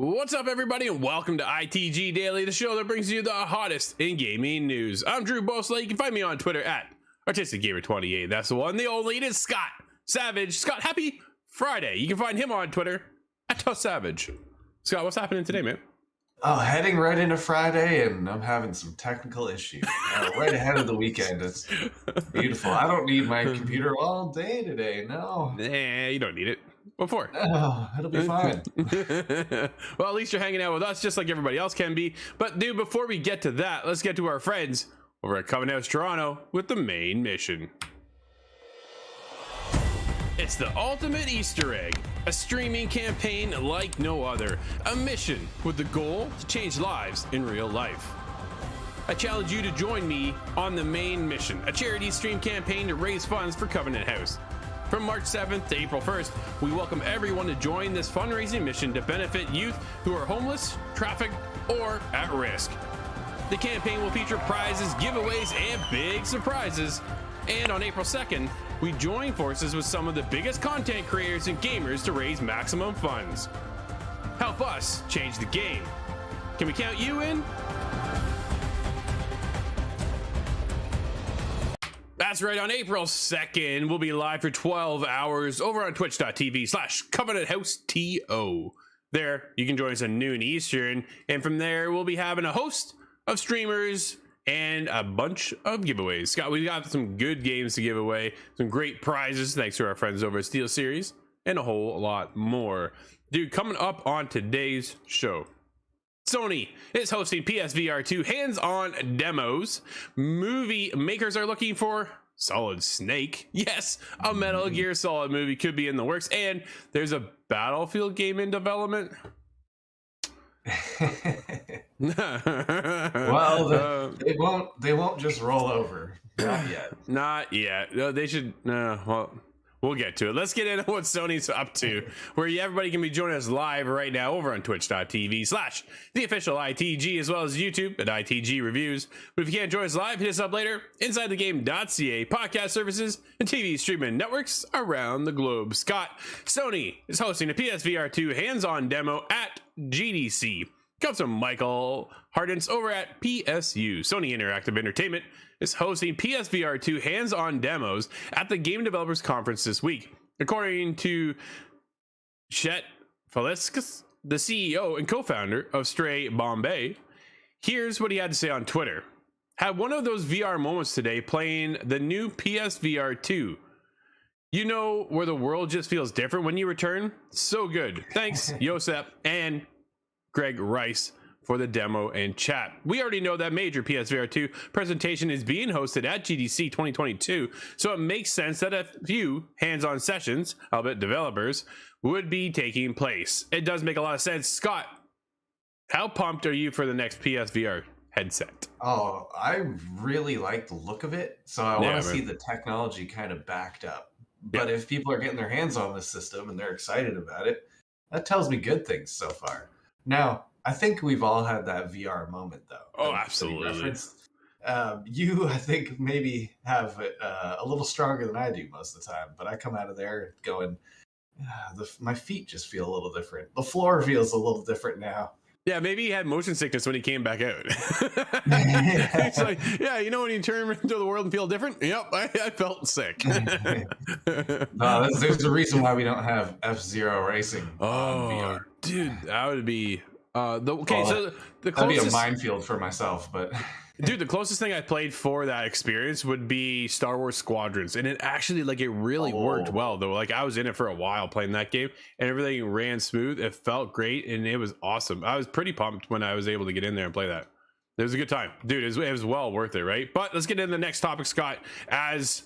What's up, everybody, and welcome to ITG Daily, the show that brings you the hottest in gaming news. I'm Drew Bosley. You can find me on Twitter at ArtisticGamer28. That's the one, the only. It is Scott Savage. Scott, happy Friday. You can find him on Twitter at @Savage. Scott, what's happening today, man? Oh, heading right into Friday, and I'm having some technical issues. Right ahead of the weekend. It's beautiful. I don't need my computer all day today. No. Nah, you don't need it. What for? Oh, it'll be fine. Well, at least you're hanging out with us just like everybody else can be. But dude, before we get to that, let's get to our friends over at Covenant House Toronto with the main mission. It's the ultimate Easter egg, a streaming campaign like no other, a mission with the goal to change lives in real life. I challenge you to join me on the main mission, a charity stream campaign to raise funds for Covenant House. From March 7th to April 1st, we welcome everyone to join this fundraising mission to benefit youth who are homeless, trafficked, or at risk. The campaign will feature prizes, giveaways, and big surprises. And on April 2nd, we join forces with some of the biggest content creators and gamers to raise maximum funds. Help us change the game. Can we count you in? That's right, on April 2nd, we'll be live for 12 hours over on twitch.tv/CovenantHouseTO. There, you can join us at noon Eastern, and from there, we'll be having a host of streamers and a bunch of giveaways. Scott, we've got some good games to give away, some great prizes, thanks to our friends over at Steel Series, and a whole lot more. Dude, coming up on today's show, Sony is hosting PSVR2 hands-on demos. Movie makers are looking for Solid Snake. Yes, a Metal Gear Solid movie could be in the works, and there's a Battlefield game in development. Well, they won't just roll over. Not yet. Not yet. No, they should. Well, we'll get to it. Let's get into what Sony's up to, where everybody can be joining us live right now over on twitch.tv/the official ITG, as well as YouTube at ITG Reviews. But if you can't join us live, hit us up later. InsideTheGame.ca, podcast services, and TV streaming networks around the globe. Scott, Sony is hosting a PSVR2 hands-on demo at GDC. Comes from Michael Hardens over at PSU. Sony Interactive Entertainment is hosting PSVR2 hands-on demos at the Game Developers Conference this week. According to Chet Faliskas, the CEO and co-founder of Stray Bombay, here's what he had to say on Twitter. Had one of those VR moments today playing the new PSVR2. You know where the world just feels different when you return? So good. Thanks, Josep and Greg Rice, for the demo and chat. We already know that major PSVR2 presentation is being hosted at GDC 2022, so it makes sense that a few hands-on sessions, albeit developers, would be taking place. It does make a lot of sense. Scott, how pumped are you for the next PSVR headset? Oh, I really like the look of it, so I want to see the technology kind of backed up. But if people are getting their hands on this system and they're excited about it, that tells me good things so far. Now, I think we've all had that VR moment, though. Oh, absolutely. You, I think, maybe have it a little stronger than I do most of the time, but I come out of there going, my feet just feel a little different. The floor feels a little different now. Yeah, maybe he had motion sickness when he came back out. It's like, yeah, you know when you turn into the world and feel different? Yep, I felt sick. There's a reason why we don't have F-Zero Racing on VR. Dude, that would be... so the closest, that'd be a minefield for myself, but... Dude, the closest thing I played for that experience would be Star Wars Squadrons, and it actually, it really worked well, though. I was in it for a while playing that game, and everything ran smooth. It felt great, and it was awesome. I was pretty pumped when I was able to get in there and play that. It was a good time. Dude, it was well worth it, right? But let's get into the next topic, Scott. As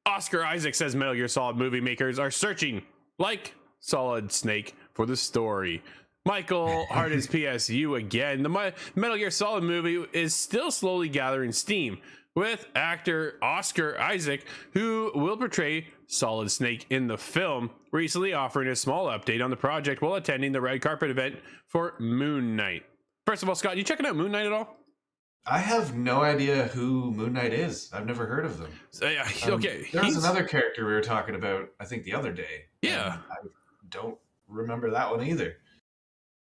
Oscar Isaac says, Metal Gear Solid movie makers are searching, like Solid Snake, for the story. Michael Hardens PSU again. The Metal Gear Solid movie is still slowly gathering steam, with actor Oscar Isaac, who will portray Solid Snake in the film, recently offering a small update on the project while attending the red carpet event for Moon Knight. First of all, Scott, you checking out Moon Knight at all? I have no idea who Moon Knight is. I've never heard of them. Okay. There was another character we were talking about, I think, the other day. Yeah. I don't remember that one either.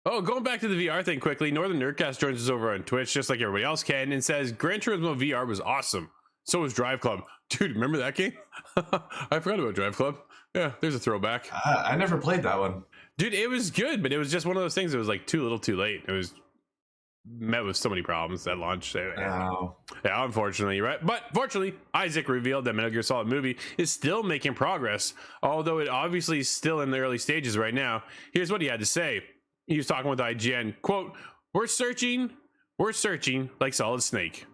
Oh, going back to the VR thing quickly, Northern Nerdcast joins us over on Twitch, just like everybody else can, and says Gran Turismo VR was awesome. So was Drive Club. Dude, remember that game? I forgot about Drive Club. Yeah, there's a throwback. I never played that one. Dude, it was good, but it was just one of those things that was like too little too late. It was met with so many problems at launch. Yeah, unfortunately, right? But fortunately, Isaac revealed that Metal Gear Solid movie is still making progress, although it obviously is still in the early stages right now. Here's what he had to say. He was talking with IGN, quote, we're searching like Solid Snake.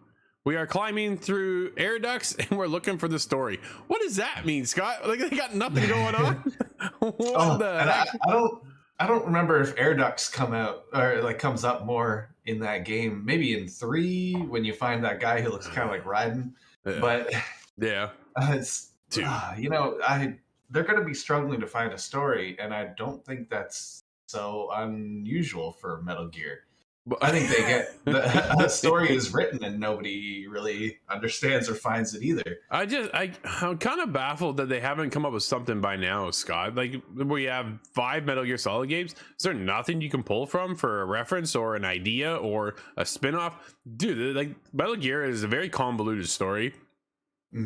We are climbing through air ducts and we're looking for the story. What does that mean, Scott? Like, they got nothing going on? What the heck? I don't remember if air ducts come out or like comes up more in that game. Maybe in 3 when you find that guy who looks kind of like Raiden. But yeah, it's 2. They're going to be struggling to find a story, and I don't think that's so unusual for Metal Gear. I think they get the story is written and nobody really understands or finds it either. I'm kind of baffled that they haven't come up with something by now, Scott. Like, we have 5 Metal Gear Solid games. Is there nothing you can pull from for a reference or an idea or a spin-off? Dude, like, Metal Gear is a very convoluted story.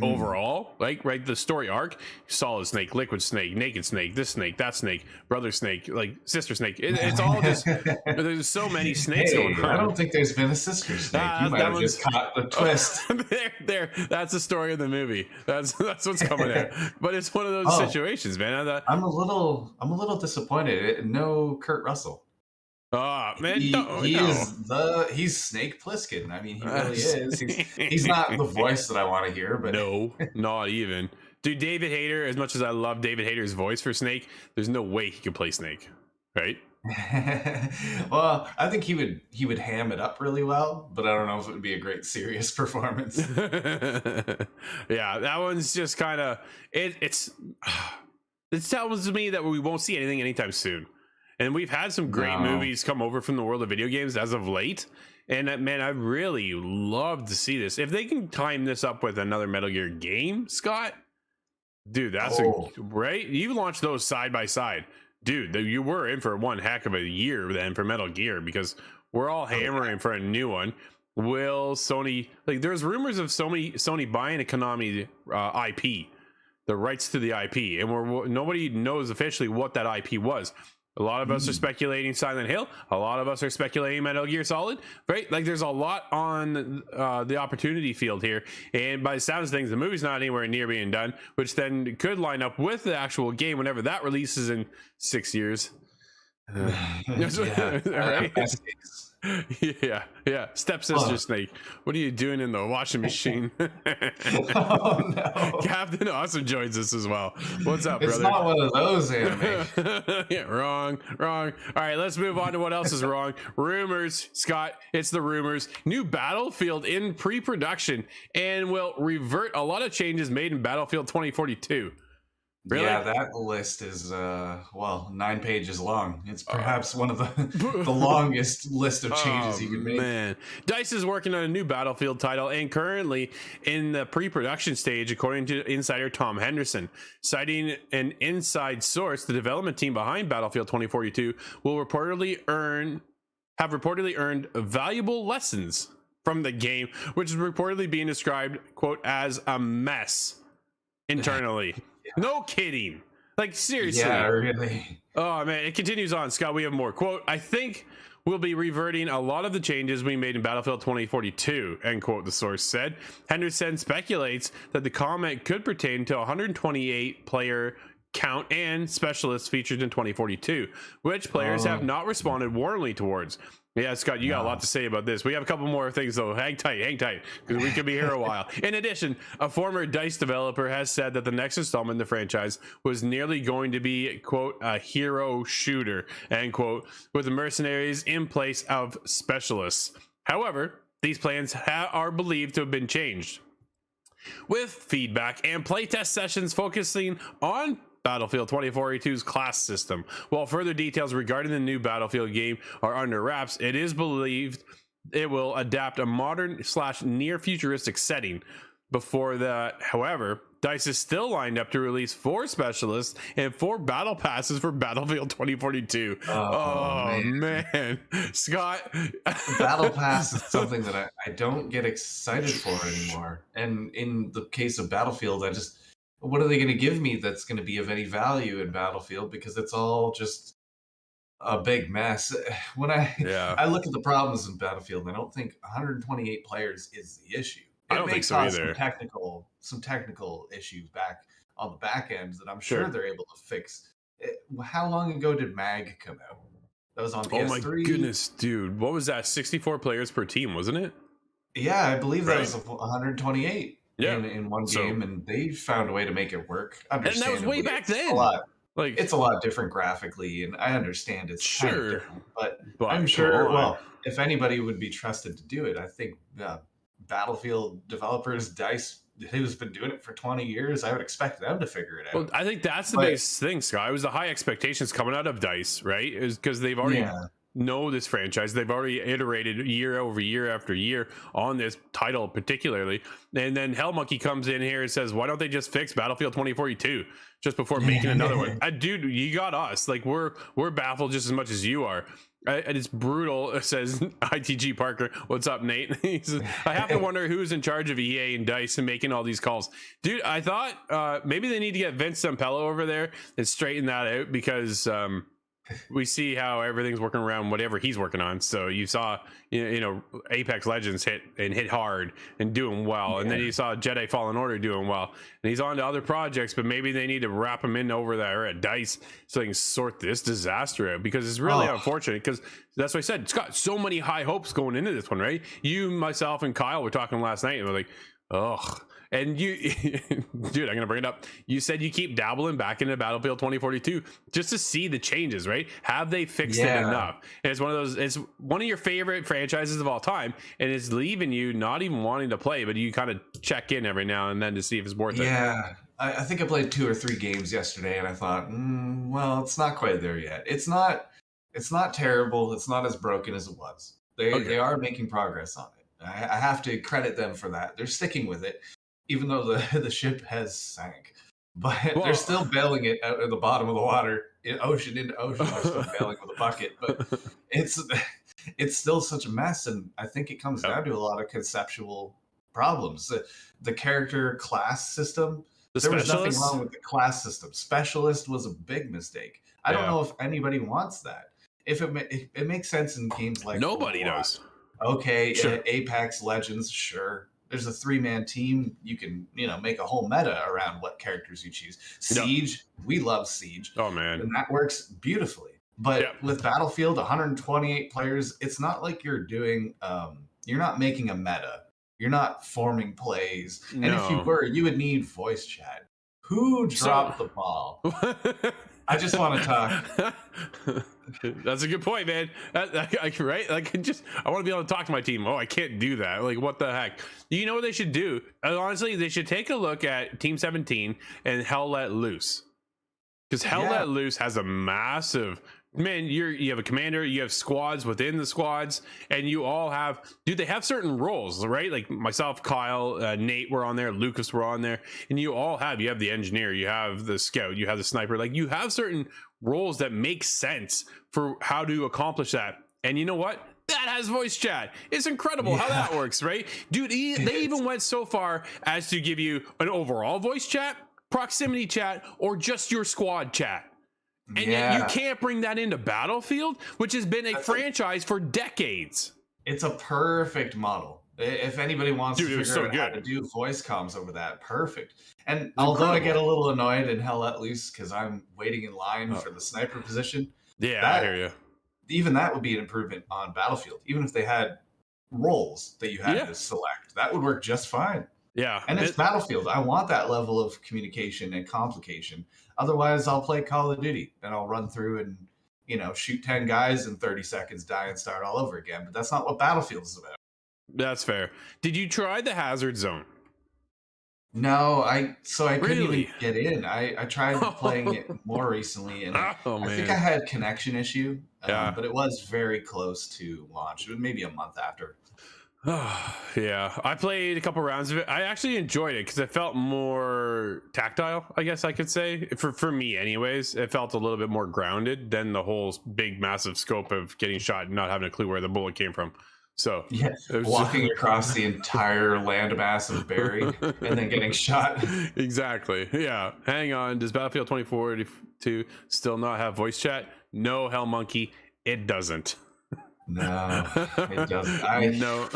Overall, like, right, the story arc: Solid Snake, Liquid Snake, Naked Snake, this snake, that snake, brother snake, like sister snake. It's all just there's so many snakes going on. I don't think there's been a sister snake. You might have just caught the twist. There, that's the story of the movie. That's what's coming out. But it's one of those situations, man. I'm a little disappointed. No Kurt Russell. Oh man, he's Snake Plissken. I mean, he really is. He's not the voice that I want to hear, but no, not even. Dude, David Hayter, as much as I love David Hayter's voice for Snake, there's no way he could play Snake, right? Well, I think he would ham it up really well, but I don't know if it would be a great serious performance. Yeah, that one's just kind of it tells me that we won't see anything anytime soon. And we've had some great movies come over from the world of video games as of late. And man, I really love to see this. If they can time this up with another Metal Gear game, Scott, dude, that's right. You launched those side by side, dude. You were in for one heck of a year then for Metal Gear, because we're all hammering for a new one. Will Sony, like, there's rumors of Sony buying a Konami IP, the rights to the IP, and nobody knows officially what that IP was. A lot of us are speculating Silent Hill. A lot of us are speculating Metal Gear Solid, right? Like, there's a lot on the opportunity field here. And by the sounds of things, the movie's not anywhere near being done, which then could line up with the actual game whenever that releases in 6 years. Yeah. Stepsister Snake, what are you doing in the washing machine? Oh no. Captain Awesome joins us as well. What's up, brother? It's not one of those anime. Yeah, wrong. All right, let's move on to what else is wrong. Rumors, Scott. It's the rumors. New Battlefield in pre-production and will revert a lot of changes made in Battlefield 2042. Really? Yeah, that list is 9 pages long. It's perhaps one of the longest list of changes you can make. Man, DICE is working on a new Battlefield title and currently in the pre-production stage, according to insider Tom Henderson. Citing an inside source, the development team behind Battlefield 2042 will have reportedly earned valuable lessons from the game, which is reportedly being described, quote, as a mess internally. No kidding. Like, seriously. Yeah, really. Oh, man. It continues on. Scott, we have more. Quote, I think we'll be reverting a lot of the changes we made in Battlefield 2042, end quote, the source said. Henderson speculates that the comment could pertain to 128 player count and specialists featured in 2042, which players have not responded warmly towards. Yeah, Scott, you got a lot to say about this. We have a couple more things, though. Hang tight, because we could be here a while. In addition, a former DICE developer has said that the next installment in the franchise was nearly going to be, quote, a hero shooter, end quote, with the mercenaries in place of specialists. However, these plans are believed to have been changed, with feedback and playtest sessions focusing on Battlefield 2042's class system. While further details regarding the new Battlefield game are under wraps, it is believed it will adapt a modern / near futuristic setting. Before that, however, DICE is still lined up to release 4 specialists and 4 battle passes for Battlefield 2042. Oh man. Scott. The battle pass is something that I don't get excited for anymore. And in the case of Battlefield, what are they going to give me that's going to be of any value in Battlefield? Because it's all just a big mess. When I look at the problems in Battlefield, I don't think 128 players is the issue. I don't think so either. Some technical issues back on the back end that I'm sure they're able to fix. How long ago did MAG come out? That was on PS3. Oh my goodness, dude! What was that? 64 players per team, wasn't it? Yeah, I believe that was 128 in one game, and they found a way to make it work. And that was way back then. It's a lot different graphically, and I understand it's kind of different, but I'm sure. If anybody would be trusted to do it, I think Battlefield developers, DICE, who's been doing it for 20 years, I would expect them to figure it out. Well, I think that's the biggest thing, Scott. It was the high expectations coming out of DICE, right? Is because they've already know this franchise. They've already iterated year over year after year on this title particularly. And then Hellmonkey comes in here and says, why don't they just fix Battlefield 2042 just before making another one? Dude, you got us. Like, we're baffled just as much as you are. And it's brutal, says ITG Parker. What's up, Nate? He says, I have to wonder who's in charge of EA and DICE and making all these calls. Dude, I thought maybe they need to get Vince Zampella over there and straighten that out, because we see how everything's working around whatever he's working on. So you saw, Apex Legends hit hard and doing well. And then you saw Jedi Fallen Order doing well. And he's on to other projects, but maybe they need to wrap him in over there at DICE so they can sort this disaster out, because it's really unfortunate, because that's what I said. It's got so many high hopes going into this one, right? You, myself, and Kyle were talking last night, and we're like, ugh. And you, dude, I'm going to bring it up. You said you keep dabbling back into Battlefield 2042 just to see the changes, right? Have they fixed it enough? And it's one of your favorite franchises of all time, and it's leaving you not even wanting to play, but you kind of check in every now and then to see if it's worth it. Yeah. I think I played 2 or 3 games yesterday, and I thought, well, it's not quite there yet. It's not terrible. It's not as broken as it was. They are making progress on it. I have to credit them for that. They're sticking with it, even though the ship has sank. But they're still bailing it out at the bottom of the water, ocean into ocean. They're still bailing with a bucket. But it's still such a mess, and I think it comes down to a lot of conceptual problems. The character class system, there was nothing wrong with the class system. Specialist was a big mistake. I don't know if anybody wants that. If it makes sense in games like nobody knows. Okay, Apex Legends, sure. There's a 3-man team. You can, make a whole meta around what characters you choose. Siege, we love Siege. Oh man, and that works beautifully. But with Battlefield, 128 players, it's not like you're doing. You're not making a meta. You're not forming plays. And if you were, you would need voice chat. Who dropped the ball? I just want to talk. That's a good point, man. Right? I want to be able to talk to my team. Oh, I can't do that. Like, what the heck? You know what they should do? Honestly, they should take a look at Team 17 and Hell Let Loose. Because Hell Let Loose has a massive... Man, you have a commander, you have squads within the squads, and you all have... Dude, they have certain roles, right? Like myself, Kyle, Nate were on there, Lucas were on there, and you have the engineer, you have the scout, you have the sniper. Like, you have certain roles that make sense for how to accomplish that. And you know what? That has voice chat. It's incredible how that works, right? Dude, they even went so far as to give you an overall voice chat, proximity chat, or just your squad chat. And yet you can't bring that into Battlefield, which has been a franchise for decades. It's a perfect model. If anybody wants to figure out how to do voice comms over that, perfect. And although I get a little annoyed in Hell Let Loose because I'm waiting in line for the sniper position. Yeah, I hear you. Even that would be an improvement on Battlefield. Even if they had roles that you had to select, that would work just fine. Yeah. And it's Battlefield. I want that level of communication and complication. Otherwise, I'll play Call of Duty and I'll run through and, shoot 10 guys in 30 seconds, die and start all over again. But that's not what Battlefield is about. That's fair. Did you try the hazard zone? No, I couldn't even get in. I tried playing it more recently, and I think I had a connection issue, but it was very close to launch. It was maybe a month after. Yeah, I played a couple rounds of it. I actually enjoyed it because it felt more tactile, I guess I could say. For me anyways, it felt a little bit more grounded than the whole big massive scope of getting shot and not having a clue where the bullet came from. So yeah, walking across the entire landmass of buried and then getting shot. Exactly. Yeah. Hang on. Does Battlefield 2042 still not have voice chat? No, Hell Monkey, it doesn't. No, it doesn't. No.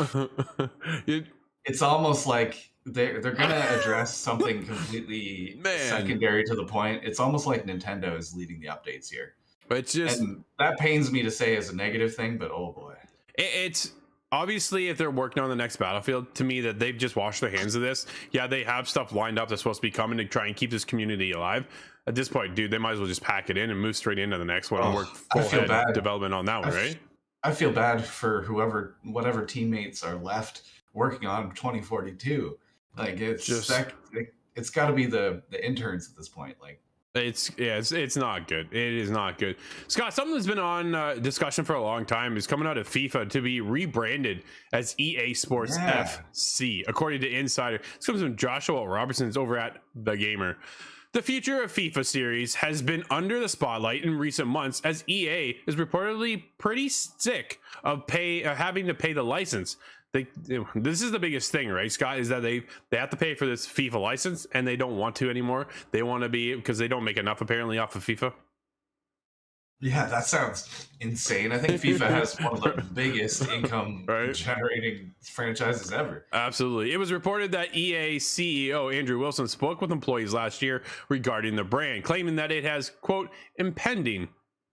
It's almost like they're gonna address something completely secondary to the point. It's almost like Nintendo is leading the updates here. It's just, and that pains me to say as a negative thing, but oh boy, it's obviously if they're working on the next Battlefield, to me that they've just washed their hands of this. Yeah, they have stuff lined up that's supposed to be coming to try and keep this community alive. At this point, dude, they might as well just pack it in and move straight into the next one and work full head development on that one, right? I feel bad for whatever teammates are left working on 2042. Like it's just it's got to be the interns at this point. Like it's not good. It is not good. Scott, something that's been on discussion for a long time is coming out of FIFA to be rebranded as EA Sports FC, according to Insider. This comes from Joshua Robertson's over at The Gamer. The future of FIFA series has been under the spotlight in recent months as EA is reportedly pretty sick of having to pay the license. This is the biggest thing, right, Scott, is that they have to pay for this FIFA license and they don't want to anymore. They want to be, because they don't make enough apparently off of FIFA. Yeah, that sounds insane. I think FIFA has one of the biggest income generating franchises ever. Absolutely. It was reported that EA CEO Andrew Wilson spoke with employees last year regarding the brand, claiming that it has, quote, impending,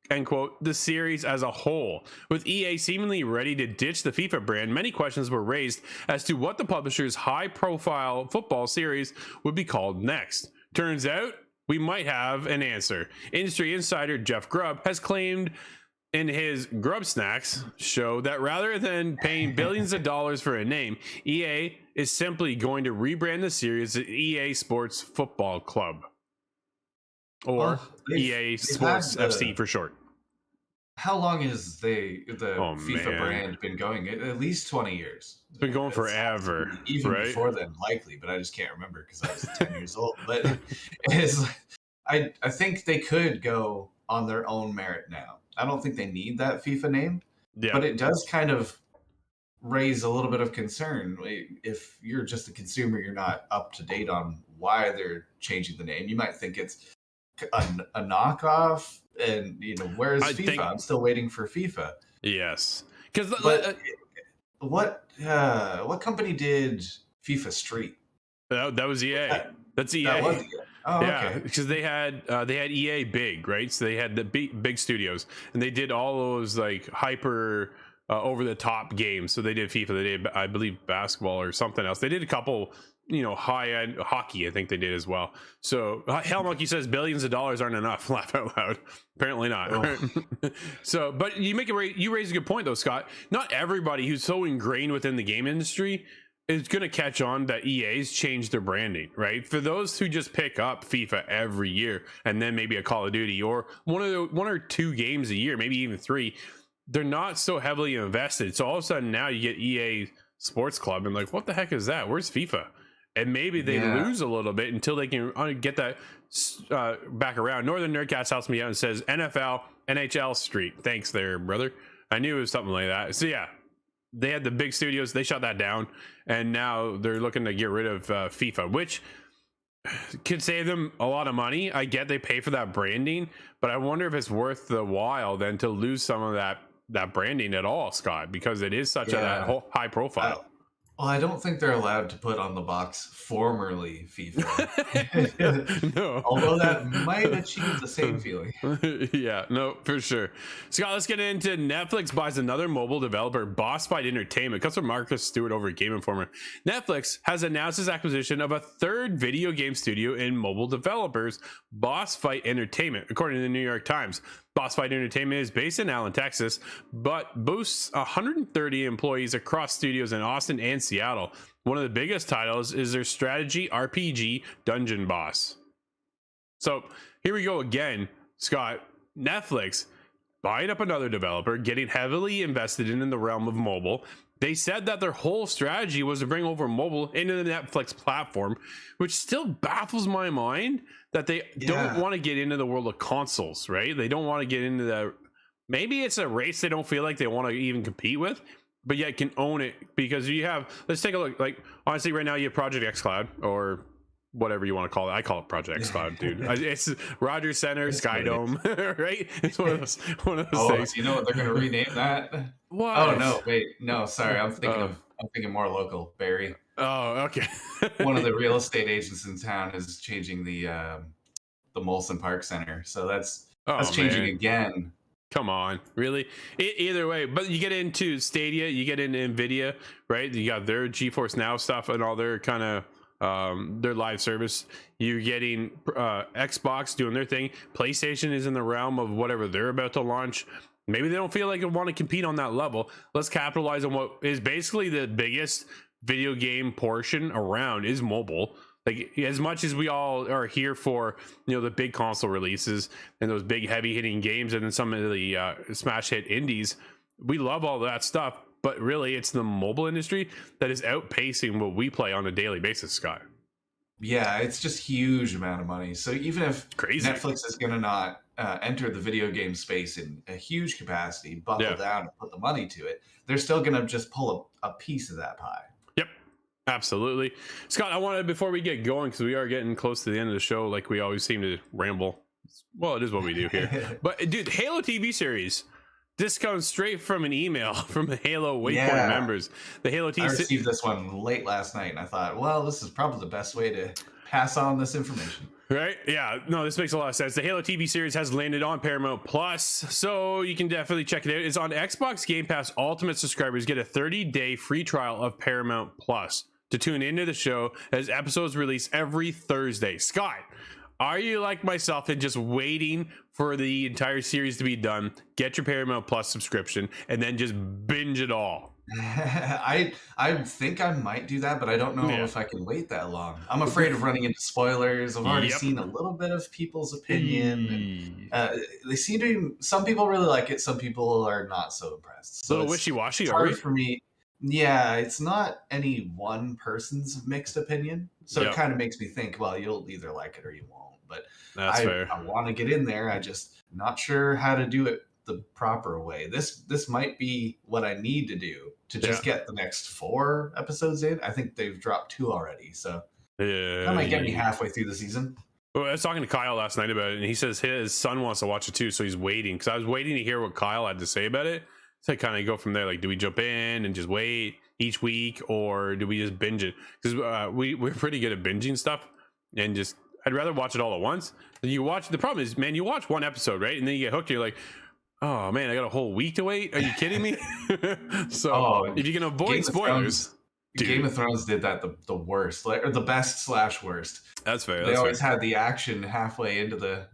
end quote, the series as a whole. With EA seemingly ready to ditch the FIFA brand, many questions were raised as to what the publisher's high-profile football series would be called next. Turns out, we might have an answer. Industry insider Jeff Grubb has claimed in his Grub Snacks show that rather than paying billions of dollars for a name, EA is simply going to rebrand the series as EA Sports Football Club, or EA Sports FC for short. How long has the FIFA brand been going? At least 20 years. It's been going forever. Even before then, likely, but I just can't remember because I was 10 years old. But I think they could go on their own merit now. I don't think they need that FIFA name. Yeah. But it does kind of raise a little bit of concern. If you're just a consumer, you're not up to date on why they're changing the name. You might think it's a knockoff. And where's FIFA? I'm still waiting for FIFA. Yes, because what company did FIFA Street? That was EA. That's EA. That was EA. Oh, yeah, okay. Because they had EA Big, right? So they had the big studios, and they did all those like hyper over the top games. So they did FIFA. They did, I believe, basketball or something else. They did a couple. High-end hockey, I think they did as well. So Hell Monkey says billions of dollars aren't enough. Laugh out loud. Apparently not. Oh. So, but you raise a good point though, Scott. Not everybody who's so ingrained within the game industry is going to catch on that EA's changed their branding, right? For those who just pick up FIFA every year and then maybe a Call of Duty or one or two games a year, maybe even three, they're not so heavily invested. So all of a sudden now you get EA Sports Club and like, what the heck is that? Where's FIFA? And maybe they lose a little bit until they can get that back around. Northern Nerdcast helps me out and says NFL, NHL Street. Thanks there, brother. I knew it was something like that. So yeah, they had the big studios. They shut that down. And now they're looking to get rid of FIFA, which could save them a lot of money. I get they pay for that branding, but I wonder if it's worth the while then to lose some of that branding at all, Scott, because it is such a high profile. Well, I don't think they're allowed to put on the box formerly FIFA. No. Although that might achieve the same feeling. Yeah, no, for sure. Scott, let's get into Netflix buys another mobile developer, Boss Fight Entertainment. Comes from Marcus Stewart over at Game Informer. Netflix has announced its acquisition of a third video game studio in mobile developers, Boss Fight Entertainment, according to the New York Times. Boss Fight Entertainment is based in Allen, Texas, but boasts 130 employees across studios in Austin and Seattle. One of the biggest titles is their strategy RPG Dungeon Boss. So here we go again, Scott. Netflix buying up another developer, getting heavily invested in the realm of mobile, They said that their whole strategy was to bring over mobile into the Netflix platform, which still baffles my mind that they don't want to get into the world of consoles, right? They don't want to get into the, maybe it's a race they don't feel like they want to even compete with, but yet can own it because you have, let's take a look. Like, honestly, right now you have Project X Cloud, or whatever you want to call it. I call it Project X Cloud, dude. It's Rogers Center, Skydome, right? It's one of those things. You know what they're going to rename that? What? Oh no, wait, no, sorry. I'm thinking more local. Barry. Oh, okay. One of the real estate agents in town is changing the Molson Park Center, so that's changing again. Come on, really? Either way, but you get into Stadia, you get into Nvidia, right? You got their GeForce Now stuff and all their kind of their live service. You're getting Xbox doing their thing. PlayStation is in the realm of whatever they're about to launch. Maybe they don't feel like they want to compete on that level. Let's capitalize on what is basically the biggest video game portion around is mobile. Like, as much as we all are here for, you know, the big console releases and those big heavy hitting games and then some of the smash hit indies, we love all that stuff. But really, it's the mobile industry that is outpacing what we play on a daily basis, Scott. Yeah, it's just huge amount of money. So even if Netflix is going to not enter the video game space in a huge capacity, buckle down and put the money to it, they're still going to just pull a piece of that pie. Yep, absolutely. Scott, I wanted, before we get going, because we are getting close to the end of the show, like we always seem to ramble. Well, it is what we do here. But dude, Halo TV series. This comes straight from an email from the Halo Waypoint members. The Halo TV. I received this one late last night, and I thought, well, this is probably the best way to pass on this information. Right? Yeah. No, this makes a lot of sense. The Halo TV series has landed on Paramount Plus, so you can definitely check it out. It's on Xbox Game Pass. Ultimate subscribers get a 30-day free trial of Paramount Plus to tune into the show as episodes release every Thursday. Scott, are you like myself and just waiting for the entire series to be done, get your Paramount Plus subscription, and then just binge it all? I think I might do that, but I don't know if I can wait that long. I'm afraid of running into spoilers. I've already seen a little bit of people's opinion. And, they seem to. Some people really like it. Some people are not so impressed. So a little wishy-washy. It's hard for me. Yeah, it's not any one person's mixed opinion. So it kind of makes me think, well, you'll either like it or you won't. But I want to get in there. I just not sure how to do it the proper way. This might be what I need to do to just get the next 4 episodes in. I think they've dropped 2 already. So that might get me halfway through the season. Well, I was talking to Kyle last night about it, and he says his son wants to watch it too. So he's waiting, because I was waiting to hear what Kyle had to say about it. So I kind of go from there. Like, do we jump in and just wait each week, or do we just binge it? Because we're pretty good at binging stuff, and just I'd rather watch it all at once. You watch. The problem is, man, you watch one episode, right, and then you get hooked. You're like, oh man, I got a whole week to wait. Are you kidding me? So if you can avoid spoilers, Game of Thrones did that the worst, or the best / worst. That's fair. They always had the action halfway into the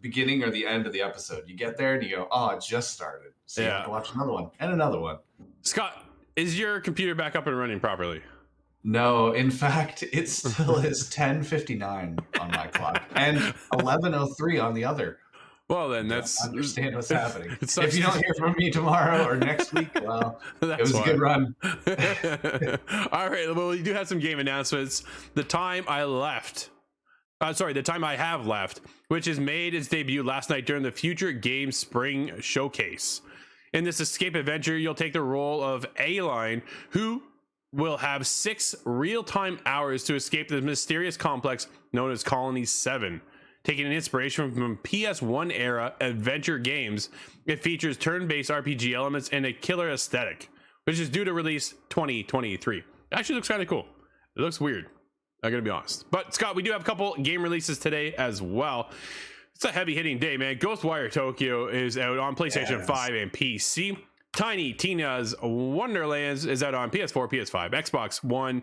beginning or the end of the episode. You get there and you go, oh, it just started. So you have to watch another one and another one. Scott, is your computer back up and running properly? No, in fact, it still is 10:59 on my clock and 11:03 on the other. Well, then I understand what's happening. If you don't hear from me tomorrow or next week, well, it was a good run. All right. Well, we do have some game announcements. The time I have left, which has made its debut last night during the Future Games Spring Showcase. In this escape adventure, you'll take the role of A-Line, who will have 6 real-time hours to escape the mysterious complex known as Colony 7. Taking an inspiration from PS1 era adventure games, it features turn-based RPG elements and a killer aesthetic, which is due to release 2023. It actually looks kind of cool. It looks weird, I'm gonna be honest. But Scott, we do have a couple game releases today as well. It's a heavy-hitting day, man. Ghostwire Tokyo is out on PlayStation 5 and PC. Tiny Tina's Wonderlands is out on PS4, PS5, Xbox One,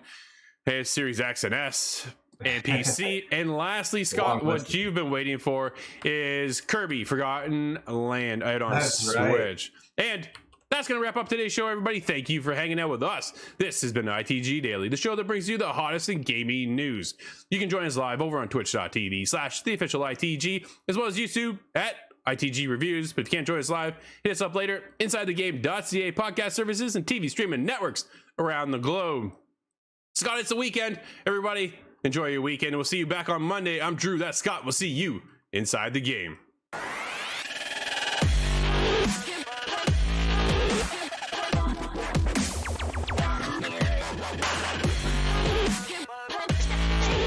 Series X and S, and PC. And lastly, Scott, what you've been waiting for is Kirby Forgotten Land out on Switch. And that's going to wrap up today's show, everybody. Thank you for hanging out with us. This has been ITG Daily, the show that brings you the hottest in gaming news. You can join us live over on twitch.tv/theofficialitg, as well as YouTube at ITG reviews. But if you can't join us live, hit us up later. InsideTheGame.ca podcast services and TV streaming networks around the globe. Scott, it's the weekend. Everybody, enjoy your weekend. We'll see you back on Monday. I'm Drew. That's Scott. We'll see you inside the game.